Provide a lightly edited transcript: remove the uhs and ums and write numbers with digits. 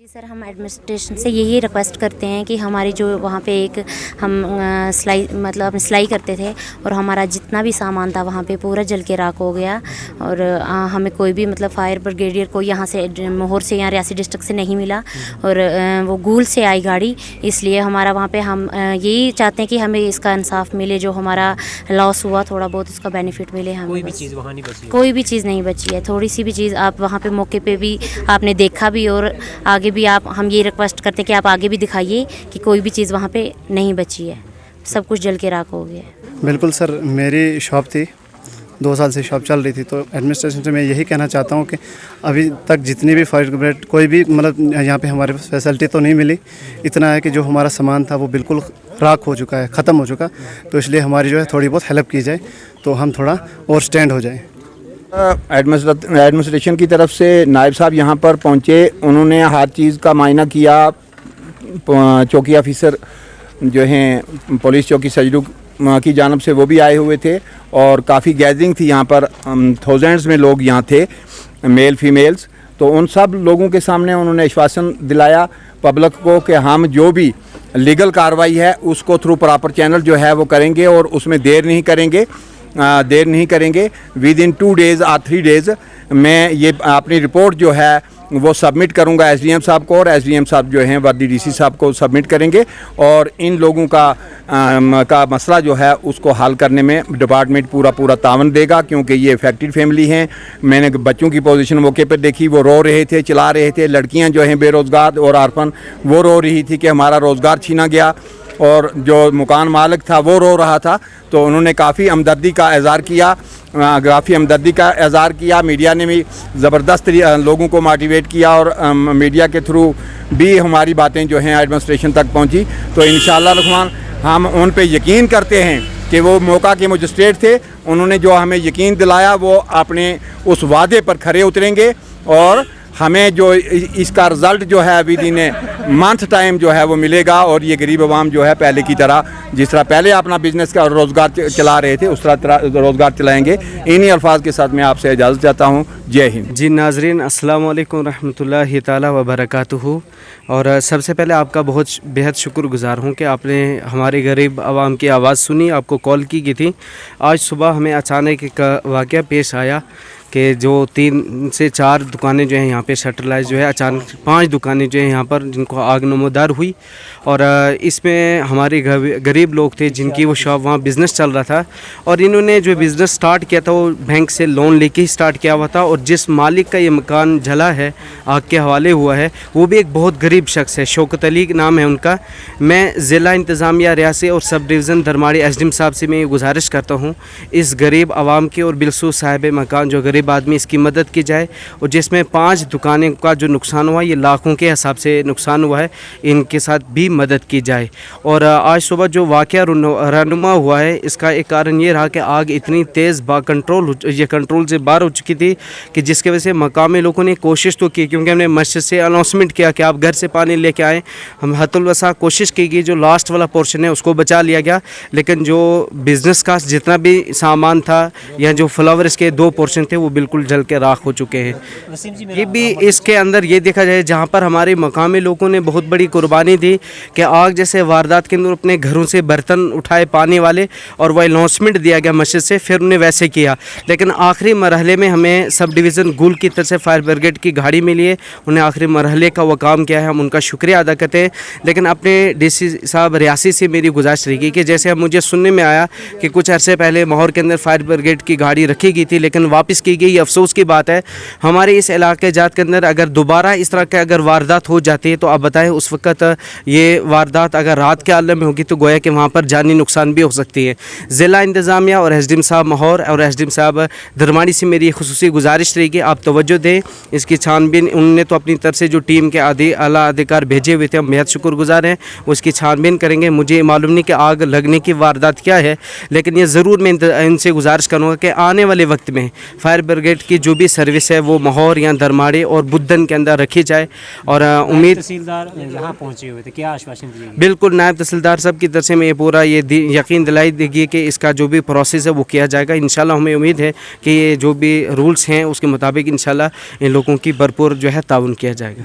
جی سر، ہم ایڈمنسٹریشن سے یہی ریکویسٹ کرتے ہیں کہ ہماری جو وہاں پہ ایک ہم سلائی کرتے تھے اور ہمارا جتنا بھی سامان تھا وہاں پہ پورا جل کے راکھ ہو گیا، اور ہمیں کوئی بھی فائر بریگیڈیئر کو یہاں سے مہور سے یا ریاسی ڈسٹرکٹ سے نہیں ملا، اور وہ گول سے آئی گاڑی، اس لیے ہمارا وہاں پہ ہم یہی چاہتے ہیں کہ ہمیں اس کا انصاف ملے، جو ہمارا لاس ہوا تھوڑا بہت اس کا بینیفٹ ملے ہمیں۔ کوئی بھی چیز وہاں نہیں بچی، کوئی بھی چیز نہیں بچی ہے، تھوڑی سی بھی چیز آپ وہاں پہ موقع پہ بھی آپ نے دیکھا بھی، اور آگے بھی ہم یہ ریکویسٹ کرتے ہیں کہ آپ آگے بھی دکھائیے کہ کوئی بھی چیز وہاں پہ نہیں بچی ہے، سب کچھ جل کے راکھ ہو گیا ہے۔ بالکل سر، میری شاپ تھی، 2 سال سے شاپ چل رہی تھی، تو ایڈمنسٹریشن سے میں یہی کہنا چاہتا ہوں کہ ابھی تک جتنی بھی فائر بریگیڈ کوئی بھی یہاں پہ ہمارے پاس فیسلٹی تو نہیں ملی، اتنا ہے کہ جو ہمارا سامان تھا وہ بالکل راکھ ہو چکا ہے، ختم ہو چکا، تو اس لیے ہماری جو ہے تھوڑی بہت ہیلپ کی جائے تو ہم تھوڑا اور سٹینڈ ہو جائیں۔ ایڈمنسٹریشن کی طرف سے نائب صاحب یہاں پر پہنچے، انہوں نے ہر چیز کا معائنہ کیا، چوکی آفیسر جو ہیں پولیس چوکی سجلو کی جانب سے وہ بھی آئے ہوئے تھے، اور کافی گیدرنگ تھی یہاں پر، تھاؤزینڈز میں لوگ یہاں تھے، میل فیمیلز، تو ان سب لوگوں کے سامنے انہوں نے آشواسن دلایا پبلک کو کہ ہم جو بھی لیگل کارروائی ہے اس کو تھرو پراپر چینل جو ہے وہ کریں گے، اور اس میں دیر نہیں کریں گے۔ ود ان 2 days اور 3 days میں یہ اپنی رپورٹ جو ہے وہ سبمٹ کروں گا ایس ڈی ایم صاحب کو، اور ایس ڈی ایم صاحب جو ہیں وردی ڈی سی صاحب کو سبمٹ کریں گے، اور ان لوگوں کا مسئلہ جو ہے اس کو حل کرنے میں ڈپارٹمنٹ پورا تعاون دے گا، کیونکہ یہ افیکٹڈ فیملی ہیں۔ میں نے بچوں کی پوزیشن موقع پر دیکھی، وہ رو رہے تھے، چلا رہے تھے، لڑکیاں جو ہیں بے روزگار اور آرفن وہ رو رہی تھی کہ ہمارا روزگار چھینا گیا، اور جو مکان مالک تھا وہ رو رہا تھا، تو انہوں نے کافی ہمدردی کا اظہار کیا۔ میڈیا نے بھی زبردست لوگوں کو موٹیویٹ کیا، اور میڈیا کے تھرو بھی ہماری باتیں جو ہیں ایڈمنسٹریشن تک پہنچی، تو انشاءاللہ الرحمن ہم ان پہ یقین کرتے ہیں کہ وہ موقع کے مجسٹریٹ تھے، انہوں نے جو ہمیں یقین دلایا وہ اپنے اس وعدے پر کھرے اتریں گے، اور ہمیں جو اس کا رزلٹ جو ہے ود ان منتھ ٹائم جو ہے وہ ملے گا، اور یہ غریب عوام جو ہے پہلے کی طرح جس طرح پہلے اپنا بزنس کا روزگار چلا رہے تھے اس طرح روزگار چلائیں گے۔ انہی الفاظ کے ساتھ میں آپ سے اجازت چاہتا ہوں۔ جے ہند۔ جی ناظرین، السلام علیکم رحمۃ اللہ تعالی وبرکاتہ، اور سب سے پہلے آپ کا بہت شکر گزار ہوں کہ آپ نے ہمارے غریب عوام کی آواز سنی، آپ کو کال کی گئی تھی۔ آج صبح ہمیں اچانک ایک واقعہ پیش آیا کہ جو 3 سے 4 دکانیں جو ہیں یہاں پہ شٹرلائز جو ہے، اچانک 5 دکانیں جو ہیں یہاں پر جن کو آگ نمودار ہوئی، اور اس میں ہمارے غریب لوگ تھے جن کی وہ شاپ وہاں بزنس چل رہا تھا، اور انہوں نے جو بزنس سٹارٹ کیا تھا وہ بینک سے لون لے کے ہی سٹارٹ کیا ہوا تھا، اور جس مالک کا یہ مکان جلا ہے، آگ کے حوالے ہوا ہے، وہ بھی ایک بہت غریب شخص ہے، شوکت علی نام ہے ان کا۔ میں ضلع انتظامیہ ریاسی اور sub division Dharmari S D M صاحب سے میں یہ گزارش کرتا ہوں اس غریب عوام کی اور بالخصوص صاحب مکان جو غریب آدمی اس کی مدد کی جائے، اور جس میں 5 دکانیں کا جو نقصان ہوا یہ لاکھوں کے حساب سے نقصان ہوا ہے، ان کے ساتھ بھی مدد کی جائے۔ اور آج صبح جو واقعہ رہنما ہوا ہے اس کا ایک کارن یہ رہا کہ آگ اتنی تیز کنٹرول سے باہر ہو چکی تھی کہ جس کی وجہ سے مقامی لوگوں نے کوشش تو کی، کیونکہ ہم نے مسجد سے اناؤنسمنٹ کیا کہ آپ گھر سے پانی لے کے آئیں، ہم حد الوسع کوشش کی گئی، جو لاسٹ والا پورشن ہے اس کو بچا لیا گیا، لیکن جو بزنس کا جتنا بھی سامان تھا یا جو فلاورز کے 2 پورشن تھے وہ بالکل جل کے راکھ ہو چکے ہیں۔ یہ بھی اس کے اندر یہ دیکھا جائے جہاں پر ہمارے مقامی لوگوں نے بہت بڑی قربانی دی کہ آگ جیسے واردات کے اندر اپنے گھروں سے برتن اٹھائے پانی والے، اور وہ اناؤنسمنٹ دیا گیا مسجد سے، پھر انہیں ویسے کیا، لیکن آخری مرحلے میں ہمیں سب ڈویژن گول کی طرف سے فائر بریگیڈ کی گاڑی ملی ہے، انہیں آخری مرحلے کا وہ کام کیا ہے، ہم ان کا شکریہ ادا کرتے ہیں۔ لیکن اپنے ڈی سی صاحب ریاسی سے میری گزارش رہی کہ جیسے مجھے سننے میں آیا کہ کچھ عرصے پہلے مہور کے اندر فائر بریگیڈ کی گاڑی رکھی گئی تھی لیکن واپس کی گئی، افسوس کی بات ہے ہمارے اس علاقے جات کے اندر اگر دوبارہ اس طرح کے اگر واردات ہو جاتی ہے تو آپ بتائیں اس وقت یہ واردات اگر رات کے عالم میں ہوگی تو گویا کہ وہاں پر جانی نقصان بھی ہو سکتی ہے۔ ضلع انتظامیہ اور ایس ڈی ایم صاحب مہور اور ایس ڈی ایم صاحب درماڑی سے میری خصوصی گزارش رہی کہ آپ توجہ دیں اس کی چھان بین، انہوں نے تو اپنی طرف سے جو ٹیم کے اعلیٰ ادھیکار بھیجے ہوئے تھے، ہم بہت شکر گزار ہیں، وہ اس کی چھان بین کریں گے۔ مجھے معلوم نہیں کہ آگ لگنے کی واردات کیا ہے، لیکن یہ ضرور میں ان سے گزارش کروں گا کہ آنے والے وقت میں فائر بریگیڈ کی جو بھی سروس ہے وہ مہور یا درماڑی اور بدن کے اندر رکھی جائے، اور امید تحصیلدار یہاں پہنچے ہوئے تھے، کیا آشواسن دیے؟ بالکل نائب تحصیلدار صاحب کی طرف سے میں یہ پورا یقین دلائی دے گی کہ اس کا جو بھی پروسیس ہے وہ کیا جائے گا۔ انشاءاللہ ہمیں امید ہے کہ یہ جو بھی رولز ہیں اس کے مطابق انشاءاللہ ان لوگوں کی بھرپور جو ہے تعاون کیا جائے گا۔